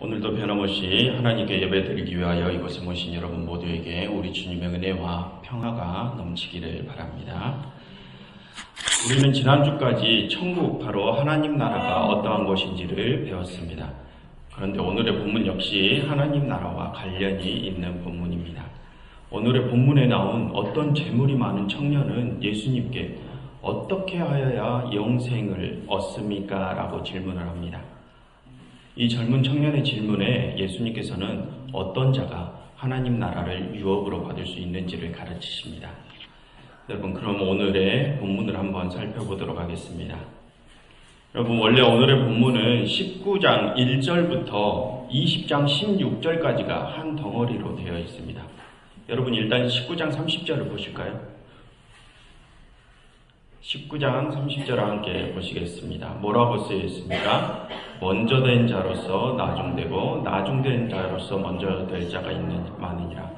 오늘도 변함없이 하나님께 예배드리기 위하여 이곳에 모신 여러분 모두에게 우리 주님의 은혜와 평화가 넘치기를 바랍니다. 우리는 지난주까지 천국, 바로 하나님 나라가 어떠한 것인지를 배웠습니다. 그런데 오늘의 본문 역시 하나님 나라와 관련이 있는 본문입니다. 오늘의 본문에 나온 어떤 재물이 많은 청년은 예수님께 어떻게 하여야 영생을 얻습니까? 라고 질문을 합니다. 이 젊은 청년의 질문에 예수님께서는 어떤 자가 하나님 나라를 유업으로 받을 수 있는지를 가르치십니다. 여러분, 그럼 오늘의 본문을 한번 살펴보도록 하겠습니다. 여러분, 원래 오늘의 본문은 19장 1절부터 20장 16절까지가 한 덩어리로 되어 있습니다. 여러분, 일단 19장 30절을 보실까요? 19장 30절 함께 보시겠습니다. 뭐라고 쓰여 있습니까? 먼저 된 자로서 나중되고 나중된 자로서 먼저 될 자가 많으니라.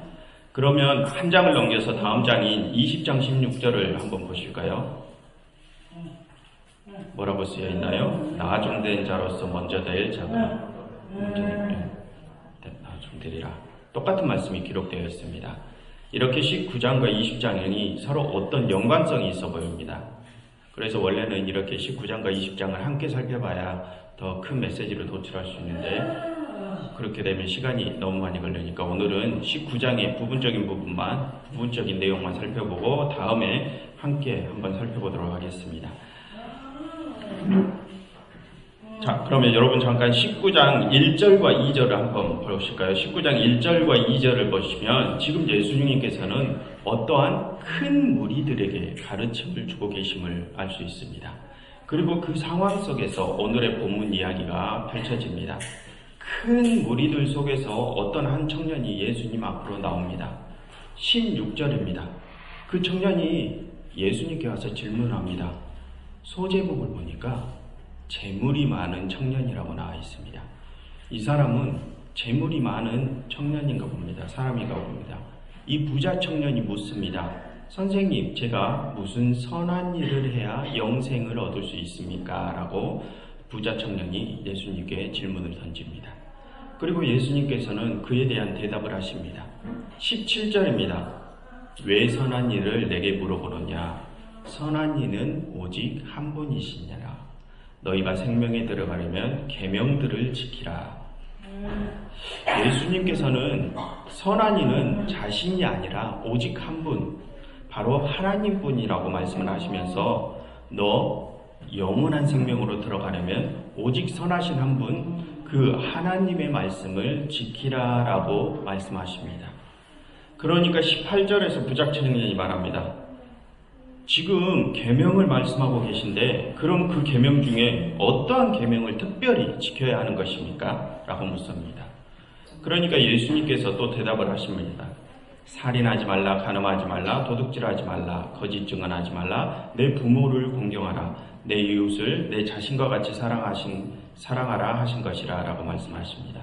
그러면 한 장을 넘겨서 다음 장인 20장 16절을 한번 보실까요? 뭐라고 쓰여 있나요? 나중된 자로서 먼저 될 자가 나중되리라. 똑같은 말씀이 기록되어 있습니다. 이렇게 19장과 20장이 서로 어떤 연관성이 있어 보입니다. 그래서 원래는 이렇게 19장과 20장을 함께 살펴봐야 더 큰 메시지를 도출할 수 있는데, 그렇게 되면 시간이 너무 많이 걸리니까 오늘은 19장의 부분적인 내용만 살펴보고 다음에 함께 한번 살펴보도록 하겠습니다. 자, 그러면 여러분 잠깐 19장 1절과 2절을 한번 보실까요? 19장 1절과 2절을 보시면 지금 예수님께서는 어떠한 큰 무리들에게 가르침을 주고 계심을 알 수 있습니다. 그리고 그 상황 속에서 오늘의 본문 이야기가 펼쳐집니다. 큰 무리들 속에서 어떤 한 청년이 예수님 앞으로 나옵니다. 16절입니다. 그 청년이 예수님께 와서 질문합니다. 소제목을 보니까 재물이 많은 청년이라고 나와 있습니다. 이 사람은 재물이 많은 청년인가 봅니다. 사람인가 봅니다. 이 부자 청년이 묻습니다. 선생님, 제가 무슨 선한 일을 해야 영생을 얻을 수 있습니까? 라고 부자 청년이 예수님께 질문을 던집니다. 그리고 예수님께서는 그에 대한 대답을 하십니다. 17절입니다. 왜 선한 일을 내게 물어보느냐? 선한 이는 오직 한 분이시니라. 너희가 생명에 들어가려면 계명들을 지키라. 예수님께서는 선한 이는 자신이 아니라 오직 한 분, 바로 하나님뿐이라고 말씀을 하시면서 너 영원한 생명으로 들어가려면 오직 선하신 한 분, 그 하나님의 말씀을 지키라 라고 말씀하십니다. 그러니까 18절에서 부자 청년이 말합니다. 지금 계명을 말씀하고 계신데 그럼 그 계명 중에 어떠한 계명을 특별히 지켜야 하는 것입니까? 라고 묻습니다. 그러니까 예수님께서 또 대답을 하십니다. 살인하지 말라, 간음하지 말라, 도둑질하지 말라, 거짓 증언하지 말라, 내 부모를 공경하라, 내 이웃을 내 자신과 같이 사랑하라 하신 것이라 라고 말씀하십니다.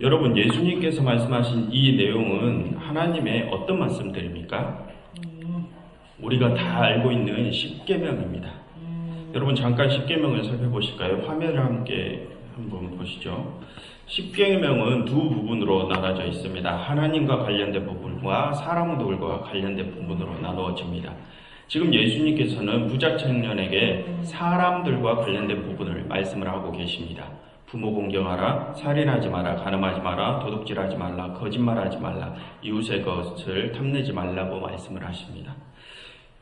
여러분, 예수님께서 말씀하신 이 내용은 하나님의 어떤 말씀들입니까? 우리가 다 알고 있는 십계명입니다. 여러분, 잠깐 십계명을 살펴보실까요? 화면을 함께 한번 보시죠. 십계명은 두 부분으로 나눠져 있습니다. 하나님과 관련된 부분과 사람들과 관련된 부분으로 나누어집니다. 지금 예수님께서는 부자 청년에게 사람들과 관련된 부분을 말씀을 하고 계십니다. 부모 공경하라, 살인하지 마라, 간음하지 마라, 도둑질하지 말라, 거짓말하지 말라, 이웃의 것을 탐내지 말라고 말씀을 하십니다.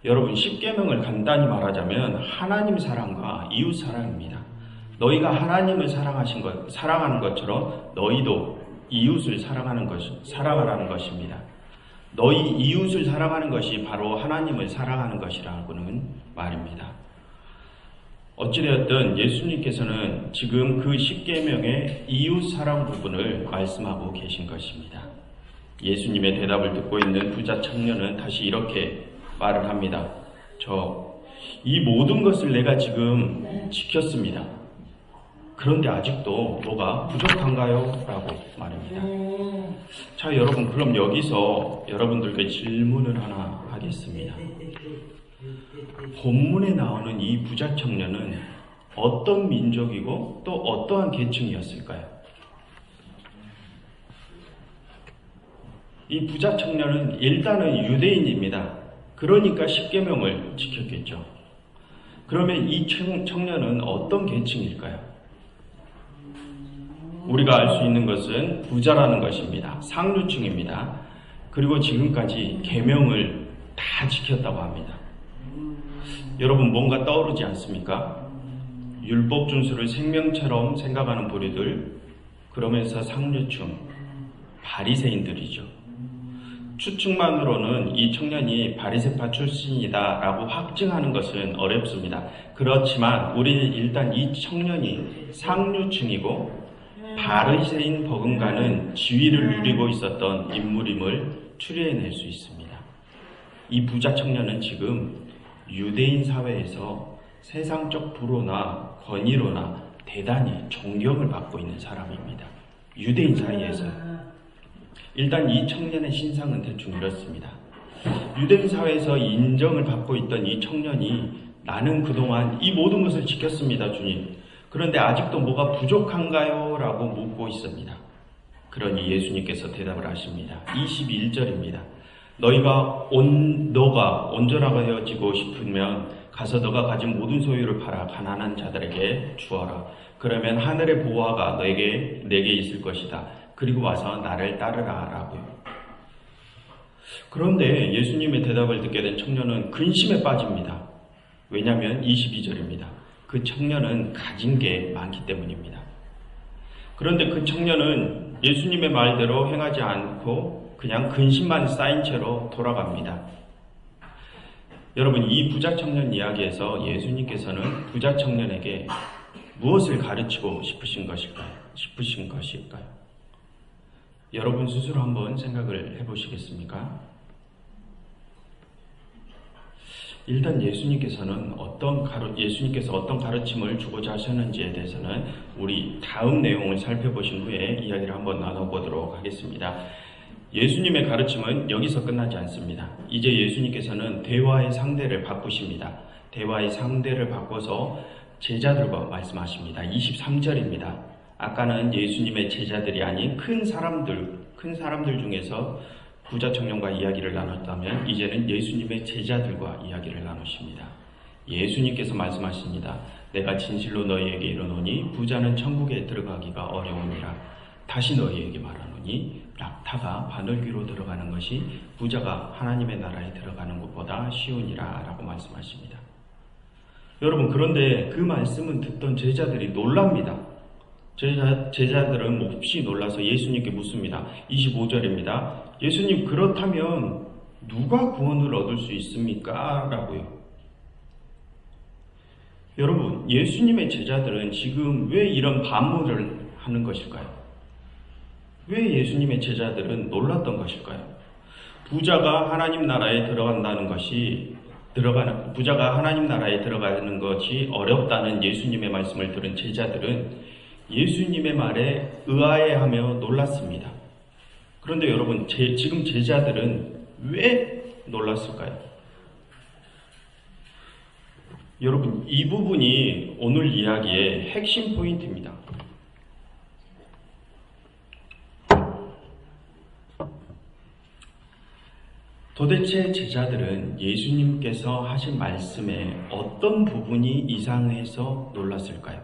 여러분, 십계명을 간단히 말하자면 하나님 사랑과 이웃 사랑입니다. 너희가 하나님을 사랑하는 것처럼 너희도 이웃을 사랑하라는 것입니다. 너희 이웃을 사랑하는 것이 바로 하나님을 사랑하는 것이라고는 말입니다. 어찌되었든 예수님께서는 지금 그 십계명의 이웃 사랑 부분을 말씀하고 계신 것입니다. 예수님의 대답을 듣고 있는 부자 청년은 다시 이렇게 말을 합니다. 이 모든 것을 내가 지금 지켰습니다. 그런데 아직도 뭐가 부족한가요? 라고 말합니다. 자, 여러분, 그럼 여기서 여러분들께 질문을 하나 하겠습니다. 본문에 나오는 이 부자 청년은 어떤 민족이고 또 어떠한 계층이었을까요? 이 부자 청년은 일단은 유대인입니다. 그러니까 십계명을 지켰겠죠. 그러면 이 청년은 어떤 계층일까요? 우리가 알 수 있는 것은 부자라는 것입니다. 상류층입니다. 그리고 지금까지 계명을 다 지켰다고 합니다. 여러분 뭔가 떠오르지 않습니까? 율법 준수를 생명처럼 생각하는 부류들, 그러면서 상류층, 바리새인들이죠. 추측만으로는 이 청년이 바리새파 출신이다라고 확증하는 것은 어렵습니다. 그렇지만 우리는 일단 이 청년이 상류층이고 바리새인 버금가는 지위를 누리고 있었던 인물임을 추리해낼 수 있습니다. 이 부자 청년은 지금 유대인 사회에서 세상적 부로나 권위로나 대단히 존경을 받고 있는 사람입니다. 유대인 사이에서. 일단 이 청년의 신상은 대충 이렇습니다. 유대인 사회에서 인정을 받고 있던 이 청년이 나는 그동안 이 모든 것을 지켰습니다, 주님. 그런데 아직도 뭐가 부족한가요? 라고 묻고 있습니다. 그러니 예수님께서 대답을 하십니다. 21절입니다. 너가 온전하여지고 싶으면 가서 너가 가진 모든 소유를 팔아 가난한 자들에게 주어라. 그러면 하늘의 보화가 내게 있을 것이다. 그리고 와서 나를 따르라 라고요. 그런데 예수님의 대답을 듣게 된 청년은 근심에 빠집니다. 왜냐하면 22절입니다. 그 청년은 가진 게 많기 때문입니다. 그런데 그 청년은 예수님의 말대로 행하지 않고 그냥 근심만 쌓인 채로 돌아갑니다. 여러분, 이 부자 청년 이야기에서 예수님께서는 부자 청년에게 무엇을 가르치고 싶으신 것일까요? 여러분 스스로 한번 생각을 해보시겠습니까? 일단 예수님께서 어떤 가르침을 주고자 하셨는지에 대해서는 우리 다음 내용을 살펴보신 후에 이야기를 한번 나눠보도록 하겠습니다. 예수님의 가르침은 여기서 끝나지 않습니다. 이제 예수님께서는 대화의 상대를 바꾸십니다. 대화의 상대를 바꿔서 제자들과 말씀하십니다. 23절입니다. 아까는 예수님의 제자들이 아닌 큰 사람들 중에서 부자 청년과 이야기를 나눴다면 이제는 예수님의 제자들과 이야기를 나누십니다. 예수님께서 말씀하십니다. 내가 진실로 너희에게 이르노니 부자는 천국에 들어가기가 어려우니라. 다시 너희에게 말하노니 낙타가 바늘귀로 들어가는 것이 부자가 하나님의 나라에 들어가는 것보다 쉬우니라 라고 말씀하십니다. 여러분, 그런데 그 말씀은 듣던 제자들이 놀랍니다. 제자들은 몹시 놀라서 예수님께 묻습니다. 25절입니다. 예수님, 그렇다면 누가 구원을 얻을 수 있습니까? 라고요. 여러분, 예수님의 제자들은 지금 왜 이런 반문을 하는 것일까요? 왜 예수님의 제자들은 놀랐던 것일까요? 부자가 하나님 나라에 들어가는 것이 어렵다는 예수님의 말씀을 들은 제자들은 예수님의 말에 의아해하며 놀랐습니다. 그런데 여러분, 지금 제자들은 왜 놀랐을까요? 여러분, 이 부분이 오늘 이야기의 핵심 포인트입니다. 도대체 제자들은 예수님께서 하신 말씀에 어떤 부분이 이상해서 놀랐을까요?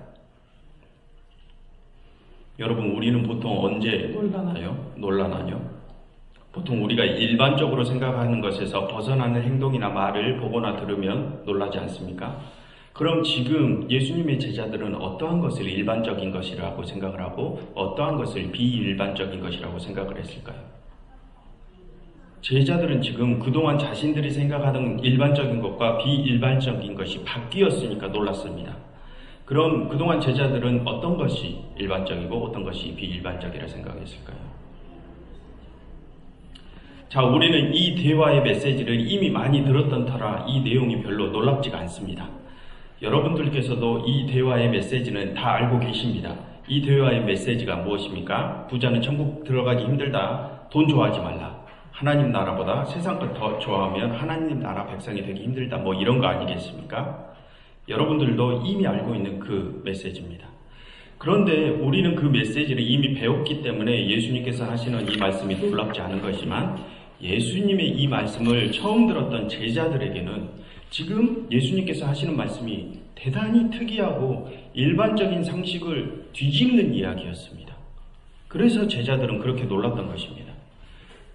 여러분, 우리는 보통 언제 놀라나요? 보통 우리가 일반적으로 생각하는 것에서 벗어나는 행동이나 말을 보거나 들으면 놀라지 않습니까? 그럼 지금 예수님의 제자들은 어떠한 것을 일반적인 것이라고 생각을 하고 어떠한 것을 비일반적인 것이라고 생각을 했을까요? 제자들은 지금 그동안 자신들이 생각하던 일반적인 것과 비일반적인 것이 바뀌었으니까 놀랐습니다. 그럼 그동안 제자들은 어떤 것이 일반적이고 어떤 것이 비일반적이라 생각했을까요? 자, 우리는 이 대화의 메시지를 이미 많이 들었던 터라 이 내용이 별로 놀랍지가 않습니다. 여러분들께서도 이 대화의 메시지는 다 알고 계십니다. 이 대화의 메시지가 무엇입니까? 부자는 천국 들어가기 힘들다. 돈 좋아하지 말라. 하나님 나라보다 세상 것 더 좋아하면 하나님 나라 백성이 되기 힘들다. 뭐 이런 거 아니겠습니까? 여러분들도 이미 알고 있는 그 메시지입니다. 그런데 우리는 그 메시지를 이미 배웠기 때문에 예수님께서 하시는 이 말씀이 놀랍지 않은 것이지만 예수님의 이 말씀을 처음 들었던 제자들에게는 지금 예수님께서 하시는 말씀이 대단히 특이하고 일반적인 상식을 뒤집는 이야기였습니다. 그래서 제자들은 그렇게 놀랐던 것입니다.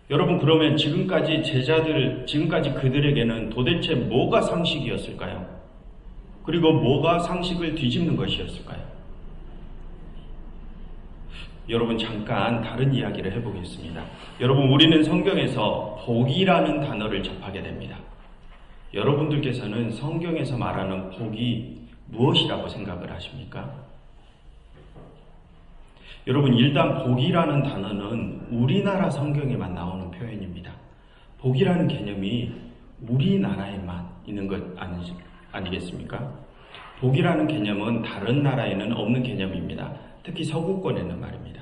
여러분, 그러면 지금까지 그들에게는 도대체 뭐가 상식이었을까요? 그리고 뭐가 상식을 뒤집는 것이었을까요? 여러분, 잠깐 다른 이야기를 해보겠습니다. 여러분, 우리는 성경에서 복이라는 단어를 접하게 됩니다. 여러분들께서는 성경에서 말하는 복이 무엇이라고 생각을 하십니까? 여러분, 일단 복이라는 단어는 우리나라 성경에만 나오는 표현입니다. 복이라는 개념이 우리나라에만 있는 것 아니겠습니까? 복이라는 개념은 다른 나라에는 없는 개념입니다. 특히 서구권에는 말입니다.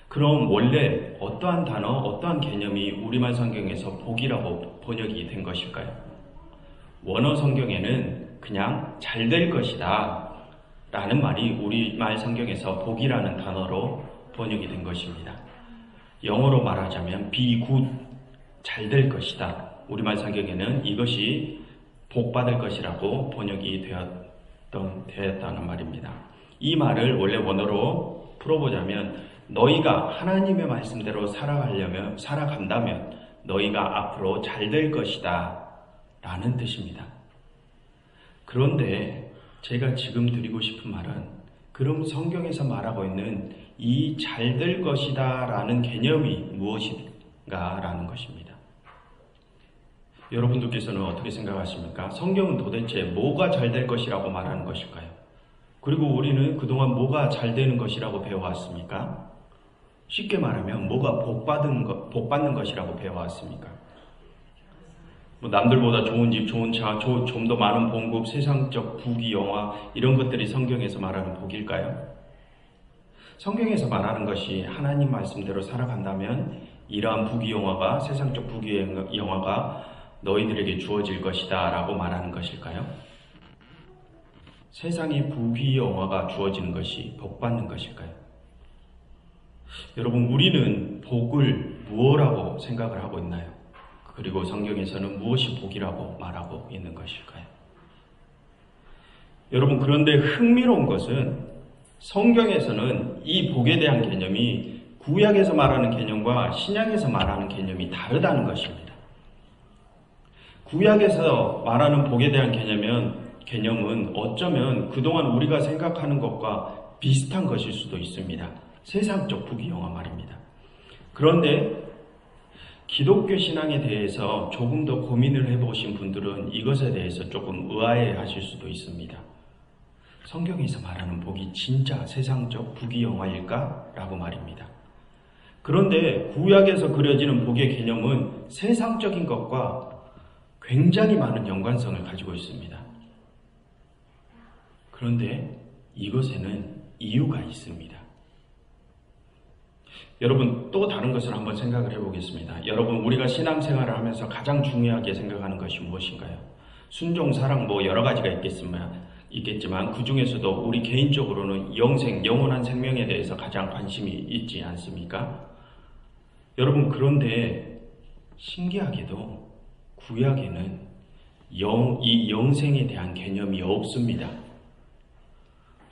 그럼 원래 어떠한 단어, 어떠한 개념이 우리말 성경에서 복이라고 번역이 된 것일까요? 원어 성경에는 그냥 잘 될 것이다 라는 말이 우리말 성경에서 복이라는 단어로 번역이 된 것입니다. 영어로 말하자면 be good, 잘 될 것이다. 우리말 성경에는 이것이 복받을 것이라고 번역이 되었다는 말입니다. 이 말을 원래 원어로 풀어보자면 너희가 하나님의 말씀대로 살아간다면 너희가 앞으로 잘 될 것이다 라는 뜻입니다. 그런데 제가 지금 드리고 싶은 말은 그럼 성경에서 말하고 있는 이 잘 될 것이다 라는 개념이 무엇인가 라는 것입니다. 여러분들께서는 어떻게 생각하십니까? 성경은 도대체 뭐가 잘 될 것이라고 말하는 것일까요? 그리고 우리는 그동안 뭐가 잘 되는 것이라고 배워왔습니까? 쉽게 말하면 뭐가 복받는 것이라고 배워왔습니까? 남들보다 좋은 집, 좋은 차, 좀 더 많은 봉급, 세상적 부귀, 영화 이런 것들이 성경에서 말하는 복일까요? 성경에서 말하는 것이 하나님 말씀대로 살아간다면 이러한 부귀, 영화가 세상적 부귀, 영화가 너희들에게 주어질 것이다 라고 말하는 것일까요? 세상의 부귀, 영화가 주어지는 것이 복받는 것일까요? 여러분, 우리는 복을 무엇이라고 생각을 하고 있나요? 그리고 성경에서는 무엇이 복이라고 말하고 있는 것일까요? 여러분, 그런데 흥미로운 것은 성경에서는 이 복에 대한 개념이 구약에서 말하는 개념과 신약에서 말하는 개념이 다르다는 것입니다. 구약에서 말하는 복에 대한 개념은 어쩌면 그동안 우리가 생각하는 것과 비슷한 것일 수도 있습니다. 세상적 부귀, 영화 말입니다. 그런데 기독교 신앙에 대해서 조금 더 고민을 해보신 분들은 이것에 대해서 조금 의아해 하실 수도 있습니다. 성경에서 말하는 복이 진짜 세상적 부귀, 영화일까? 라고 말입니다. 그런데 구약에서 그려지는 복의 개념은 세상적인 것과 굉장히 많은 연관성을 가지고 있습니다. 그런데 이것에는 이유가 있습니다. 여러분, 또 다른 것을 한번 생각을 해보겠습니다. 여러분, 우리가 신앙생활을 하면서 가장 중요하게 생각하는 것이 무엇인가요? 순종, 사랑, 여러 가지가 있겠지만 그 중에서도 우리 개인적으로는 영원한 생명에 대해서 가장 관심이 있지 않습니까? 여러분, 그런데 신기하게도 구약에는 이 영생에 대한 개념이 없습니다.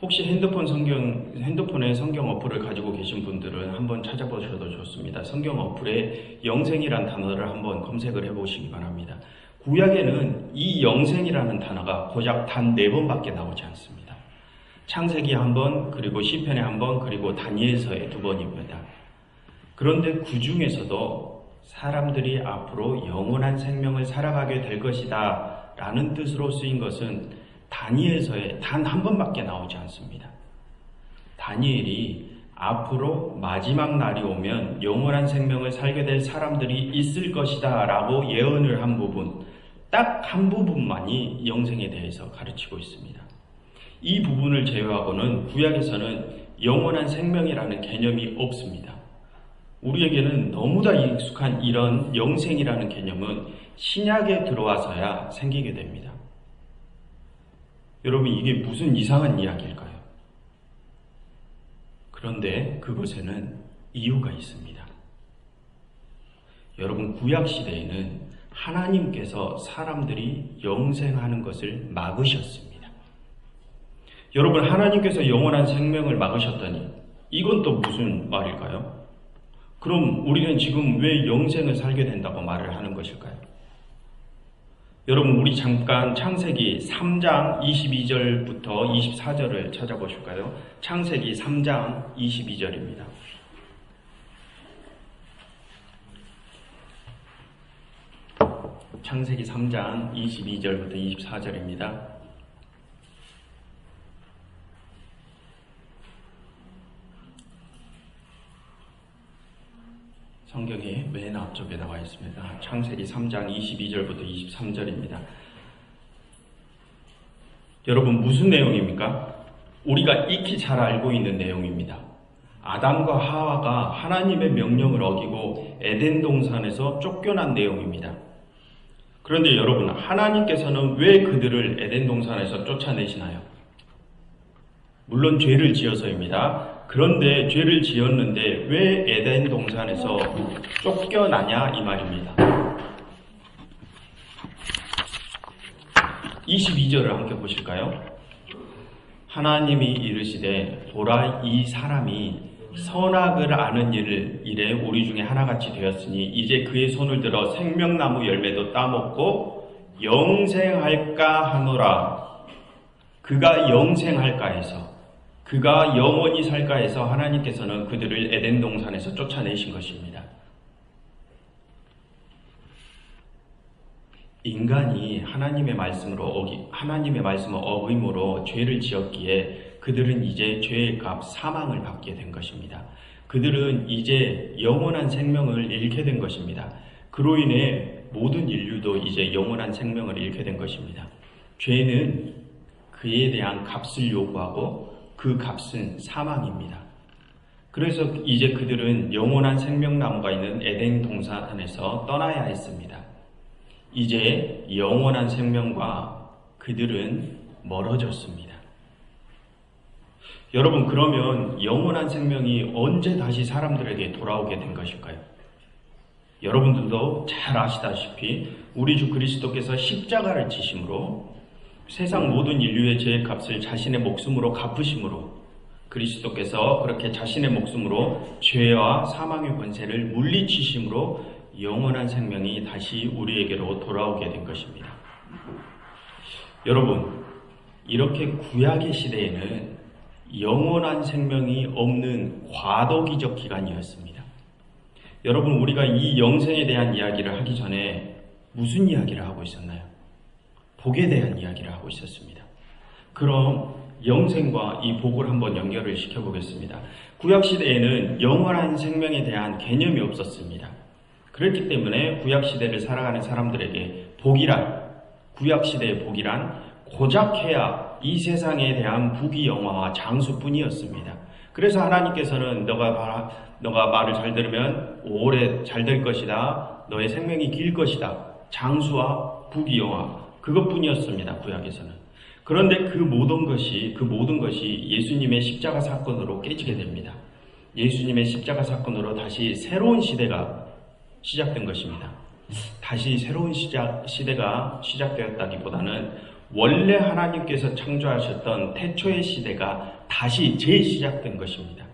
혹시 핸드폰에 성경 어플을 가지고 계신 분들은 한번 찾아보셔도 좋습니다. 성경 어플에 영생이란 단어를 한번 검색을 해보시기 바랍니다. 구약에는 이 영생이라는 단어가 고작 단 4번밖에 나오지 않습니다. 창세기 1번, 그리고 시편에 1번, 그리고 다니엘서에 2번입니다. 그런데 그 중에서도 사람들이 앞으로 영원한 생명을 살아가게 될 것이다 라는 뜻으로 쓰인 것은 다니엘서에 단 1번밖에 나오지 않습니다. 다니엘이 앞으로 마지막 날이 오면 영원한 생명을 살게 될 사람들이 있을 것이다 라고 예언을 한 부분, 딱 한 부분만이 영생에 대해서 가르치고 있습니다. 이 부분을 제외하고는 구약에서는 영원한 생명이라는 개념이 없습니다. 우리에게는 너무나 익숙한 이런 영생이라는 개념은 신약에 들어와서야 생기게 됩니다. 여러분, 이게 무슨 이상한 이야기일까요? 그런데 그것에는 이유가 있습니다. 여러분, 구약시대에는 하나님께서 사람들이 영생하는 것을 막으셨습니다. 여러분, 하나님께서 영원한 생명을 막으셨다니 이건 또 무슨 말일까요? 그럼 우리는 지금 왜 영생을 살게 된다고 말을 하는 것일까요? 여러분, 우리 잠깐 창세기 3장 22절부터 24절을 찾아보실까요? 창세기 3장 22절입니다. 창세기 3장 22절부터 24절입니다. 성경이 맨 앞쪽에 나와 있습니다. 창세기 3장 22절부터 23절입니다. 여러분, 무슨 내용입니까? 우리가 익히 잘 알고 있는 내용입니다. 아담과 하와가 하나님의 명령을 어기고 에덴 동산에서 쫓겨난 내용입니다. 그런데 여러분, 하나님께서는 왜 그들을 에덴 동산에서 쫓아내시나요? 물론 죄를 지어서입니다. 그런데 죄를 지었는데 왜 에덴 동산에서 쫓겨나냐 이 말입니다. 22절을 함께 보실까요? 하나님이 이르시되 보라, 이 사람이 선악을 아는 일에 우리 중에 하나같이 되었으니 이제 그의 손을 들어 생명나무 열매도 따먹고 영생할까 하노라. 그가 영생할까 해서, 그가 영원히 살까 해서 하나님께서는 그들을 에덴 동산에서 쫓아내신 것입니다. 인간이 하나님의 말씀을 어김으로 죄를 지었기에 그들은 이제 죄의 값 사망을 받게 된 것입니다. 그들은 이제 영원한 생명을 잃게 된 것입니다. 그로 인해 모든 인류도 이제 영원한 생명을 잃게 된 것입니다. 죄는 그에 대한 값을 요구하고 그 값은 사망입니다. 그래서 이제 그들은 영원한 생명나무가 있는 에덴 동산에서 떠나야 했습니다. 이제 영원한 생명과 그들은 멀어졌습니다. 여러분, 그러면 영원한 생명이 언제 다시 사람들에게 돌아오게 된 것일까요? 여러분들도 잘 아시다시피 우리 주 그리스도께서 십자가를 지심으로 세상 모든 인류의 죄의 값을 자신의 목숨으로 갚으심으로 그리스도께서 그렇게 자신의 목숨으로 죄와 사망의 권세를 물리치심으로 영원한 생명이 다시 우리에게로 돌아오게 된 것입니다. 여러분, 이렇게 구약의 시대에는 영원한 생명이 없는 과도기적 기간이었습니다. 여러분, 우리가 이 영생에 대한 이야기를 하기 전에 무슨 이야기를 하고 있었나요? 복에 대한 이야기를 하고 있었습니다. 그럼 영생과 이 복을 한번 연결을 시켜보겠습니다. 구약시대에는 영원한 생명에 대한 개념이 없었습니다. 그렇기 때문에 구약시대를 살아가는 사람들에게 구약시대의 복이란 고작해야 이 세상에 대한 부귀영화와 장수뿐이었습니다. 그래서 하나님께서는 너가 말을 잘 들으면 오래 잘 될 것이다. 너의 생명이 길 것이다. 장수와 부귀영화, 그것뿐이었습니다. 구약에서는. 그런데 그 모든 것이 예수님의 십자가 사건으로 깨지게 됩니다. 예수님의 십자가 사건으로 다시 새로운 시대가 시작된 것입니다. 다시 새로운 시대가 시작되었다기보다는 원래 하나님께서 창조하셨던 태초의 시대가 다시 재시작된 것입니다.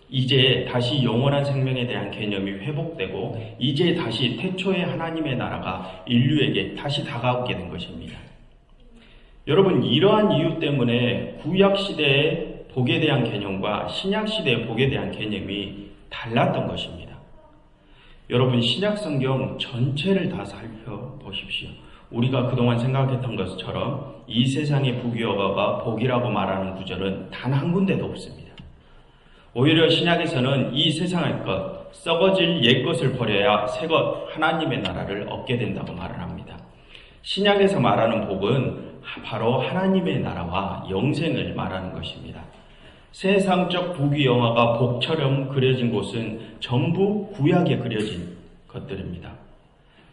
이제 다시 영원한 생명에 대한 개념이 회복되고 이제 다시 태초의 하나님의 나라가 인류에게 다시 다가오게 된 것입니다. 여러분, 이러한 이유 때문에 구약시대의 복에 대한 개념과 신약시대의 복에 대한 개념이 달랐던 것입니다. 여러분, 신약성경 전체를 다 살펴보십시오. 우리가 그동안 생각했던 것처럼 이 세상의 부귀영화가 복이라고 말하는 구절은 단 한 군데도 없습니다. 오히려 신약에서는 이 세상의 것, 썩어질 옛것을 버려야 새것 하나님의 나라를 얻게 된다고 말을 합니다. 신약에서 말하는 복은 바로 하나님의 나라와 영생을 말하는 것입니다. 세상적 부귀영화가 복처럼 그려진 곳은 전부 구약에 그려진 것들입니다.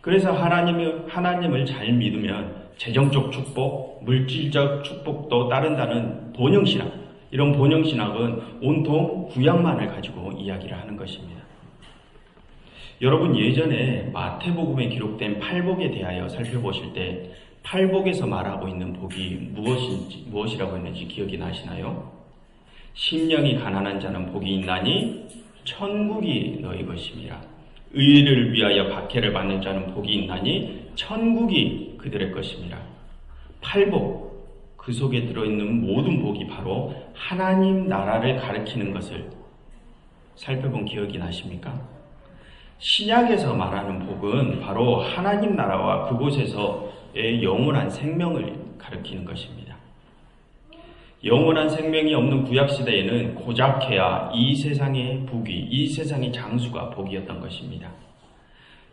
그래서 하나님을 잘 믿으면 재정적 축복, 물질적 축복도 따른다는 본영신학, 이런 본영신학은 온통 구약만을 가지고 이야기를 하는 것입니다. 여러분, 예전에 마태복음에 기록된 팔복에 대하여 살펴보실 때 팔복에서 말하고 있는 복이 무엇이라고 했는지 기억이 나시나요? 심령이 가난한 자는 복이 있나니 천국이 너희 것임이라. 의를 위하여 박해를 받는 자는 복이 있나니 천국이 그들의 것임이라. 팔복, 그 속에 들어있는 모든 복이 바로 하나님 나라를 가리키는 것을 살펴본 기억이 나십니까? 신약에서 말하는 복은 바로 하나님 나라와 그곳에서의 영원한 생명을 가리키는 것입니다. 영원한 생명이 없는 구약시대에는 고작해야 이 세상의 복이, 이 세상의 장수가 복이었던 것입니다.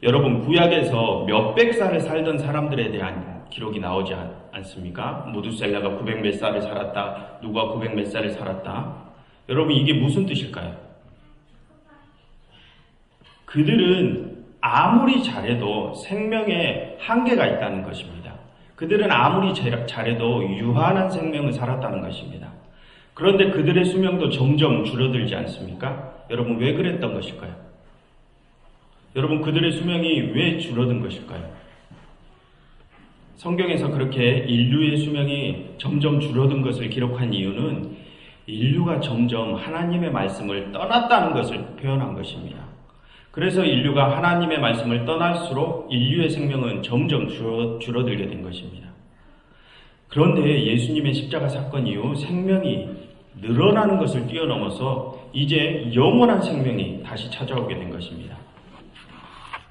여러분, 구약에서 몇백 살을 살던 사람들에 대한 기록이 나오지 않습니까? 무두셀라가 900 몇 살을 살았다, 누가 900 몇 살을 살았다. 여러분, 이게 무슨 뜻일까요? 그들은 아무리 잘해도 생명에 한계가 있다는 것입니다. 그들은 아무리 잘해도 유한한 생명을 살았다는 것입니다. 그런데 그들의 수명도 점점 줄어들지 않습니까? 여러분, 왜 그랬던 것일까요? 여러분, 그들의 수명이 왜 줄어든 것일까요? 성경에서 그렇게 인류의 수명이 점점 줄어든 것을 기록한 이유는 인류가 점점 하나님의 말씀을 떠났다는 것을 표현한 것입니다. 그래서 인류가 하나님의 말씀을 떠날수록 인류의 생명은 점점 줄어들게 된 것입니다. 그런데 예수님의 십자가 사건 이후 생명이 늘어나는 것을 뛰어넘어서 이제 영원한 생명이 다시 찾아오게 된 것입니다.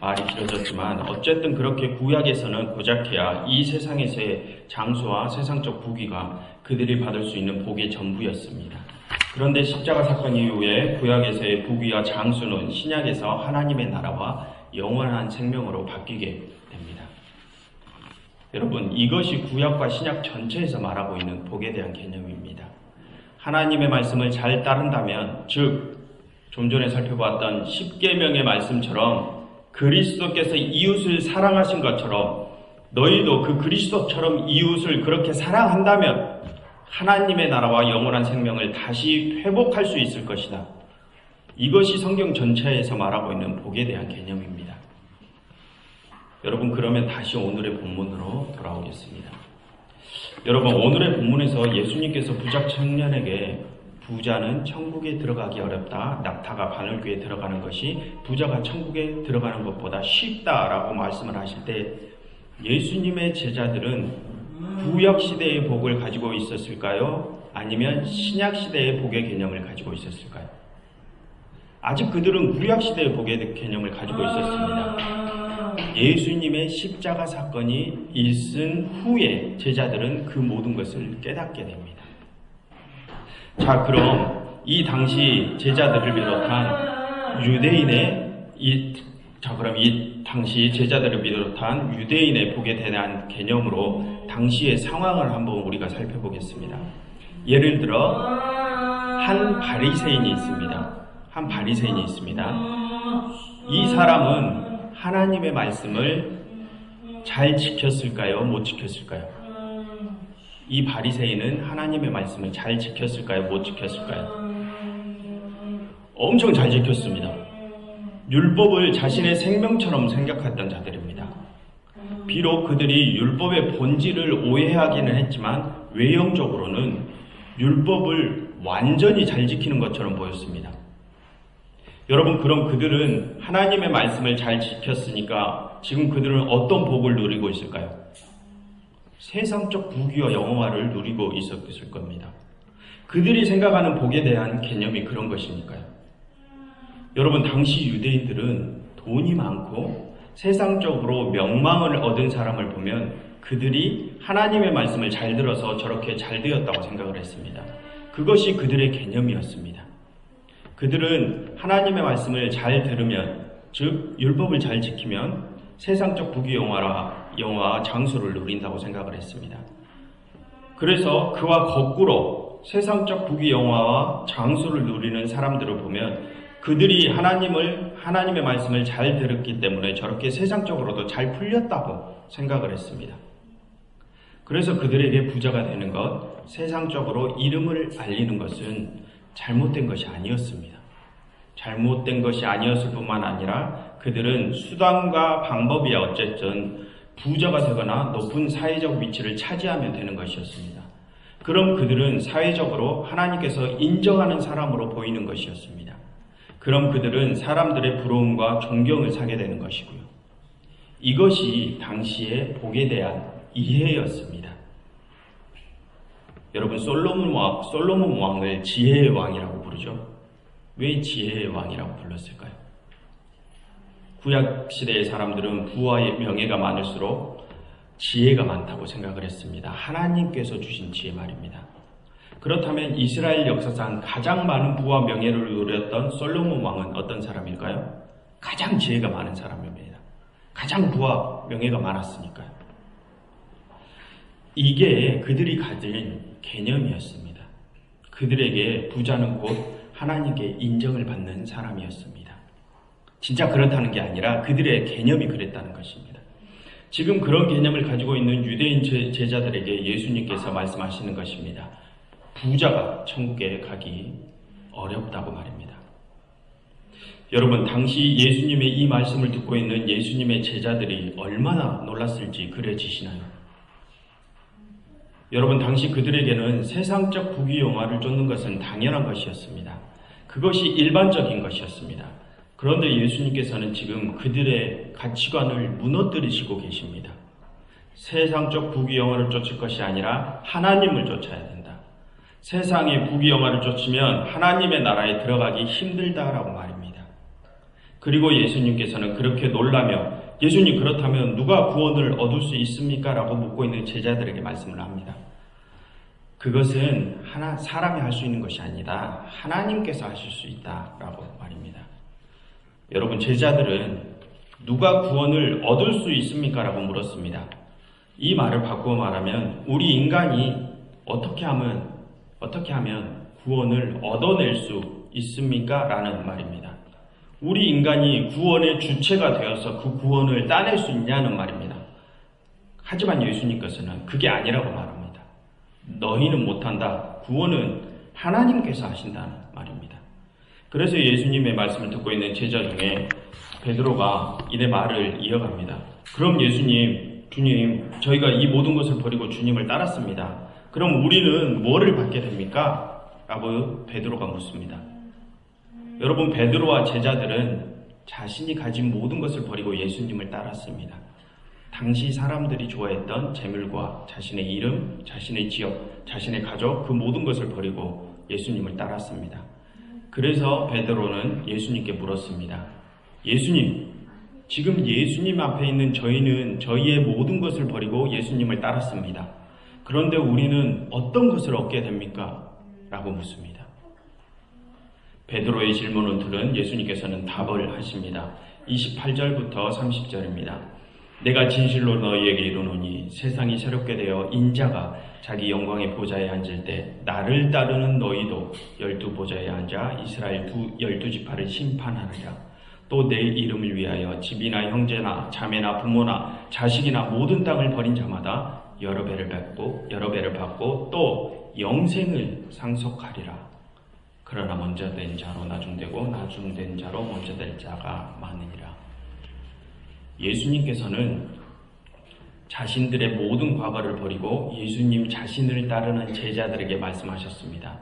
말이 길어졌지만 어쨌든 그렇게 구약에서는 고작해야 이 세상에서의 장수와 세상적 부귀가 그들이 받을 수 있는 복의 전부였습니다. 그런데 십자가 사건 이후에 구약에서의 부귀와 장수는 신약에서 하나님의 나라와 영원한 생명으로 바뀌게 됩니다. 여러분, 이것이 구약과 신약 전체에서 말하고 있는 복에 대한 개념입니다. 하나님의 말씀을 잘 따른다면, 즉 좀 전에 살펴봤던 십계명의 말씀처럼 그리스도께서 이웃을 사랑하신 것처럼 너희도 그 그리스도처럼 이웃을 그렇게 사랑한다면 하나님의 나라와 영원한 생명을 다시 회복할 수 있을 것이다. 이것이 성경 전체에서 말하고 있는 복에 대한 개념입니다. 여러분, 그러면 다시 오늘의 본문으로 돌아오겠습니다. 여러분, 오늘의 본문에서 예수님께서 부자 청년에게 부자는 천국에 들어가기 어렵다, 낙타가 바늘귀에 들어가는 것이 부자가 천국에 들어가는 것보다 쉽다라고 말씀을 하실 때 예수님의 제자들은 구약시대의 복을 가지고 있었을까요? 아니면 신약시대의 복의 개념을 가지고 있었을까요? 아직 그들은 구약시대의 복의 개념을 가지고 있었습니다. 예수님의 십자가 사건이 있은 후에 제자들은 그 모든 것을 깨닫게 됩니다. 자, 그럼 이 당시 제자들을 비롯한 이 당시 제자들을 비롯한 유대인의 복에 대한 개념으로 당시의 상황을 한번 우리가 살펴보겠습니다. 예를 들어 한 바리새인이 있습니다. 이 사람은 하나님의 말씀을 잘 지켰을까요? 못 지켰을까요? 이 바리새인은 하나님의 말씀을 잘 지켰을까요? 못 지켰을까요? 엄청 잘 지켰습니다. 율법을 자신의 생명처럼 생각했던 자들입니다. 비록 그들이 율법의 본질을 오해하기는 했지만 외형적으로는 율법을 완전히 잘 지키는 것처럼 보였습니다. 여러분, 그럼 그들은 하나님의 말씀을 잘 지켰으니까 지금 그들은 어떤 복을 누리고 있을까요? 세상적 부귀와 영화를 누리고 있었을 겁니다. 그들이 생각하는 복에 대한 개념이 그런 것이니까요. 여러분, 당시 유대인들은 돈이 많고 세상적으로 명망을 얻은 사람을 보면 그들이 하나님의 말씀을 잘 들어서 저렇게 잘 되었다고 생각을 했습니다. 그것이 그들의 개념이었습니다. 그들은 하나님의 말씀을 잘 들으면, 즉 율법을 잘 지키면 세상적 부귀 영화와 장수를 누린다고 생각을 했습니다. 그래서 그와 거꾸로 세상적 부귀 영화와 장수를 누리는 사람들을 보면 그들이 하나님의 말씀을 잘 들었기 때문에 저렇게 세상적으로도 잘 풀렸다고 생각을 했습니다. 그래서 그들에게 부자가 되는 것, 세상적으로 이름을 알리는 것은 잘못된 것이 아니었습니다. 잘못된 것이 아니었을 뿐만 아니라 그들은 수단과 방법이야 어쨌든 부자가 되거나 높은 사회적 위치를 차지하면 되는 것이었습니다. 그럼 그들은 사회적으로 하나님께서 인정하는 사람으로 보이는 것이었습니다. 그럼 그들은 사람들의 부러움과 존경을 사게 되는 것이고요. 이것이 당시의 복에 대한 이해였습니다. 여러분, 솔로몬 왕을 지혜의 왕이라고 부르죠. 왜 지혜의 왕이라고 불렀을까요? 구약 시대의 사람들은 부와 명예가 많을수록 지혜가 많다고 생각을 했습니다. 하나님께서 주신 지혜 말입니다. 그렇다면 이스라엘 역사상 가장 많은 부와 명예를 누렸던 솔로몬 왕은 어떤 사람일까요? 가장 지혜가 많은 사람입니다. 가장 부와 명예가 많았으니까요. 이게 그들이 가진 개념이었습니다. 그들에게 부자는 곧 하나님께 인정을 받는 사람이었습니다. 진짜 그렇다는 게 아니라 그들의 개념이 그랬다는 것입니다. 지금 그런 개념을 가지고 있는 유대인 제자들에게 예수님께서 말씀하시는 것입니다. 부자가 천국에 가기 어렵다고 말입니다. 여러분, 당시 예수님의 이 말씀을 듣고 있는 예수님의 제자들이 얼마나 놀랐을지 그려지시나요? 여러분, 당시 그들에게는 세상적 부귀영화를 쫓는 것은 당연한 것이었습니다. 그것이 일반적인 것이었습니다. 그런데 예수님께서는 지금 그들의 가치관을 무너뜨리시고 계십니다. 세상적 부귀영화를 쫓을 것이 아니라 하나님을 쫓아야 된다. 세상의 부귀영화를 쫓으면 하나님의 나라에 들어가기 힘들다라고 말입니다. 그리고 예수님께서는 그렇게 놀라며 예수님, 그렇다면 누가 구원을 얻을 수 있습니까? 라고 묻고 있는 제자들에게 말씀을 합니다. 그것은 사람이 할 수 있는 것이 아니다. 하나님께서 하실 수 있다라고 말입니다. 여러분, 제자들은 누가 구원을 얻을 수 있습니까? 라고 물었습니다. 이 말을 바꾸어 말하면 우리 인간이 어떻게 하면 구원을 얻어낼 수 있습니까? 라는 말입니다. 우리 인간이 구원의 주체가 되어서 그 구원을 따낼 수 있냐는 말입니다. 하지만 예수님께서는 그게 아니라고 말합니다. 너희는 못한다. 구원은 하나님께서 하신다는 말입니다. 그래서 예수님의 말씀을 듣고 있는 제자 중에 베드로가 이내 말을 이어갑니다. 그럼 예수님, 주님, 저희가 이 모든 것을 버리고 주님을 따랐습니다. 그럼 우리는 뭐를 받게 됩니까? 라고 베드로가 묻습니다. 여러분, 베드로와 제자들은 자신이 가진 모든 것을 버리고 예수님을 따랐습니다. 당시 사람들이 좋아했던 재물과 자신의 이름, 자신의 지역, 자신의 가족, 그 모든 것을 버리고 예수님을 따랐습니다. 그래서 베드로는 예수님께 물었습니다. 예수님, 지금 예수님 앞에 있는 저희는 저희의 모든 것을 버리고 예수님을 따랐습니다. 그런데 우리는 어떤 것을 얻게 됩니까? 라고 묻습니다. 베드로의 질문을 들은 예수님께서는 답을 하십니다. 28절부터 30절입니다. 내가 진실로 너희에게 이르노니 세상이 새롭게 되어 인자가 자기 영광의 보좌에 앉을 때 나를 따르는 너희도 12보좌에 앉아 이스라엘 12지파를 심판하느라. 또 내 이름을 위하여 집이나 형제나 자매나 부모나 자식이나 모든 땅을 버린 자마다 여러 배를 받고 또 영생을 상속하리라. 그러나 먼저 된 자로 나중되고 나중된 자로 먼저 될 자가 많으니라. 예수님께서는 자신들의 모든 과거를 버리고 예수님 자신을 따르는 제자들에게 말씀하셨습니다.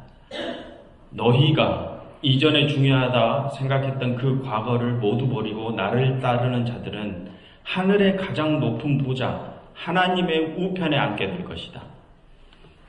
너희가 이전에 중요하다 생각했던 그 과거를 모두 버리고 나를 따르는 자들은 하늘의 가장 높은 보좌 하나님의 우편에 앉게 될 것이다.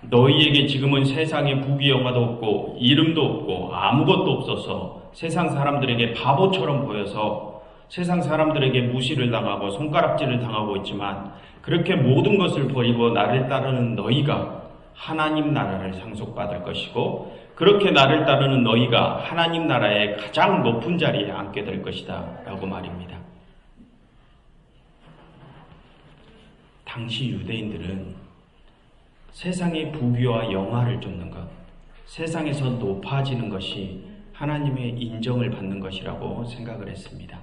너희에게 지금은 세상에 부귀영화도 없고 이름도 없고 아무것도 없어서 세상 사람들에게 바보처럼 보여서 세상 사람들에게 무시를 당하고 손가락질을 당하고 있지만 그렇게 모든 것을 버리고 나를 따르는 너희가 하나님 나라를 상속받을 것이고 그렇게 나를 따르는 너희가 하나님 나라의 가장 높은 자리에 앉게 될 것이다 라고 말입니다. 당시 유대인들은 세상의 부귀와 영화를 쫓는 것, 세상에서 높아지는 것이 하나님의 인정을 받는 것이라고 생각을 했습니다.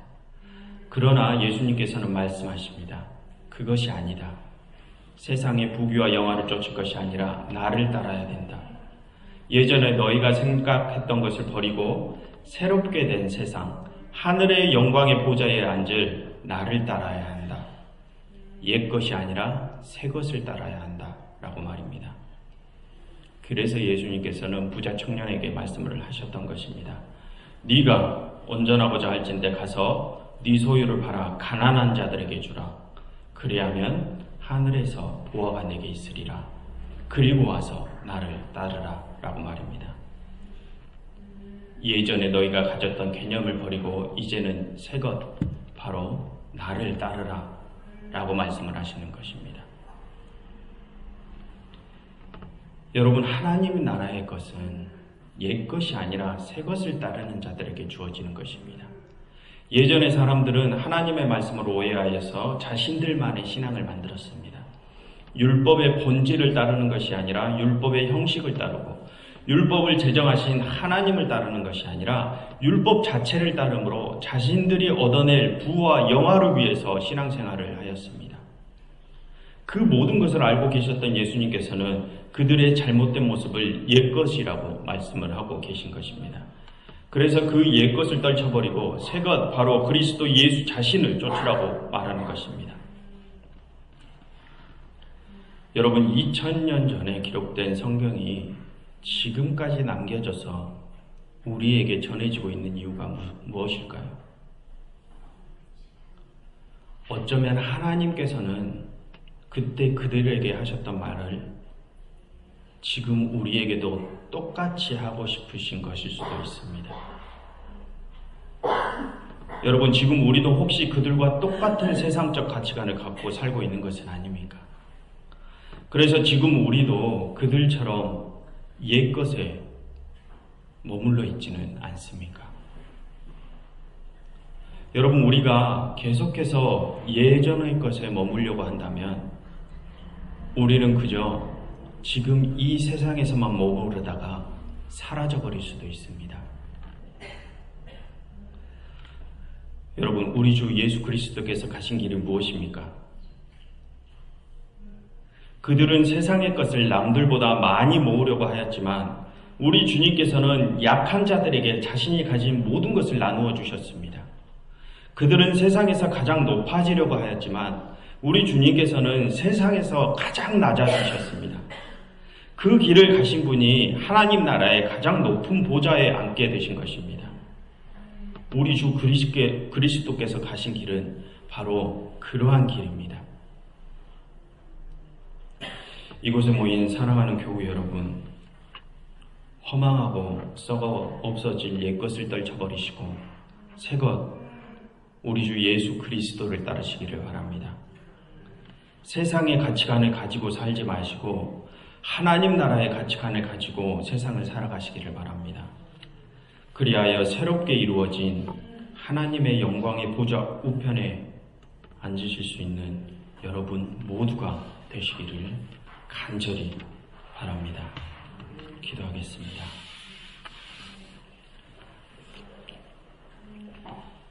그러나 예수님께서는 말씀하십니다. 그것이 아니다. 세상의 부귀와 영화를 쫓을 것이 아니라 나를 따라야 된다. 예전에 너희가 생각했던 것을 버리고 새롭게 된 세상, 하늘의 영광의 보좌에 앉을 나를 따라야 한다. 옛 것이 아니라 새 것을 따라야 한다. 라고 말입니다. 그래서 예수님께서는 부자 청년에게 말씀을 하셨던 것입니다. 네가 온전하고자 할진대 가서 네 소유를 팔아 가난한 자들에게 주라. 그리하면 하늘에서 보화가 내게 있으리라. 그리고 와서 나를 따르라. 라고 말입니다. 예전에 너희가 가졌던 개념을 버리고 이제는 새 것, 바로 나를 따르라. 라고 말씀을 하시는 것입니다. 여러분, 하나님 나라의 것은 옛 것이 아니라 새 것을 따르는 자들에게 주어지는 것입니다. 예전의 사람들은 하나님의 말씀을 오해하여서 자신들만의 신앙을 만들었습니다. 율법의 본질을 따르는 것이 아니라 율법의 형식을 따르고, 율법을 제정하신 하나님을 따르는 것이 아니라 율법 자체를 따름으로 자신들이 얻어낼 부와 영화를 위해서 신앙생활을 하였습니다. 그 모든 것을 알고 계셨던 예수님께서는 그들의 잘못된 모습을 옛것이라고 말씀을 하고 계신 것입니다. 그래서 그 옛것을 떨쳐버리고 새것, 바로 그리스도 예수 자신을 쫓으라고 말하는 것입니다. 여러분, 2000년 전에 기록된 성경이 지금까지 남겨져서 우리에게 전해지고 있는 이유가 무엇일까요? 어쩌면 하나님께서는 그때 그들에게 하셨던 말을 지금 우리에게도 똑같이 하고 싶으신 것일 수도 있습니다. 여러분, 지금 우리도 혹시 그들과 똑같은 세상적 가치관을 갖고 살고 있는 것은 아닙니까? 그래서 지금 우리도 그들처럼 옛것에 머물러 있지는 않습니까? 여러분, 우리가 계속해서 예전의 것에 머물려고 한다면 우리는 그저 지금 이 세상에서만 머무르다가 사라져버릴 수도 있습니다. 여러분, 우리 주 예수 그리스도께서 가신 길이 무엇입니까? 그들은 세상의 것을 남들보다 많이 모으려고 하였지만 우리 주님께서는 약한 자들에게 자신이 가진 모든 것을 나누어 주셨습니다. 그들은 세상에서 가장 높아지려고 하였지만 우리 주님께서는 세상에서 가장 낮아지셨습니다. 그 길을 가신 분이 하나님 나라의 가장 높은 보좌에 앉게 되신 것입니다. 우리 주 그리스도께서 가신 길은 바로 그러한 길입니다. 이곳에 모인 사랑하는 교우 여러분, 허망하고 썩어 없어질 옛것을 떨쳐버리시고 새것, 우리 주 예수 그리스도를 따르시기를 바랍니다. 세상의 가치관을 가지고 살지 마시고 하나님 나라의 가치관을 가지고 세상을 살아가시기를 바랍니다. 그리하여 새롭게 이루어진 하나님의 영광의 보좌 우편에 앉으실 수 있는 여러분 모두가 되시기를 간절히 바랍니다. 기도하겠습니다.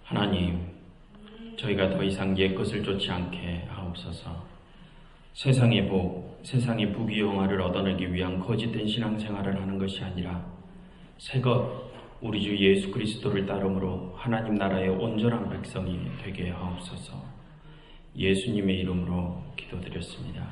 하나님, 저희가 더 이상 옛것을 쫓지 않게 하옵소서. 세상의 복, 세상의 부귀 영화를 얻어내기 위한 거짓된 신앙생활을 하는 것이 아니라 새것, 우리 주 예수 그리스도를 따름으로 하나님 나라의 온전한 백성이 되게 하옵소서. 예수님의 이름으로 기도드렸습니다.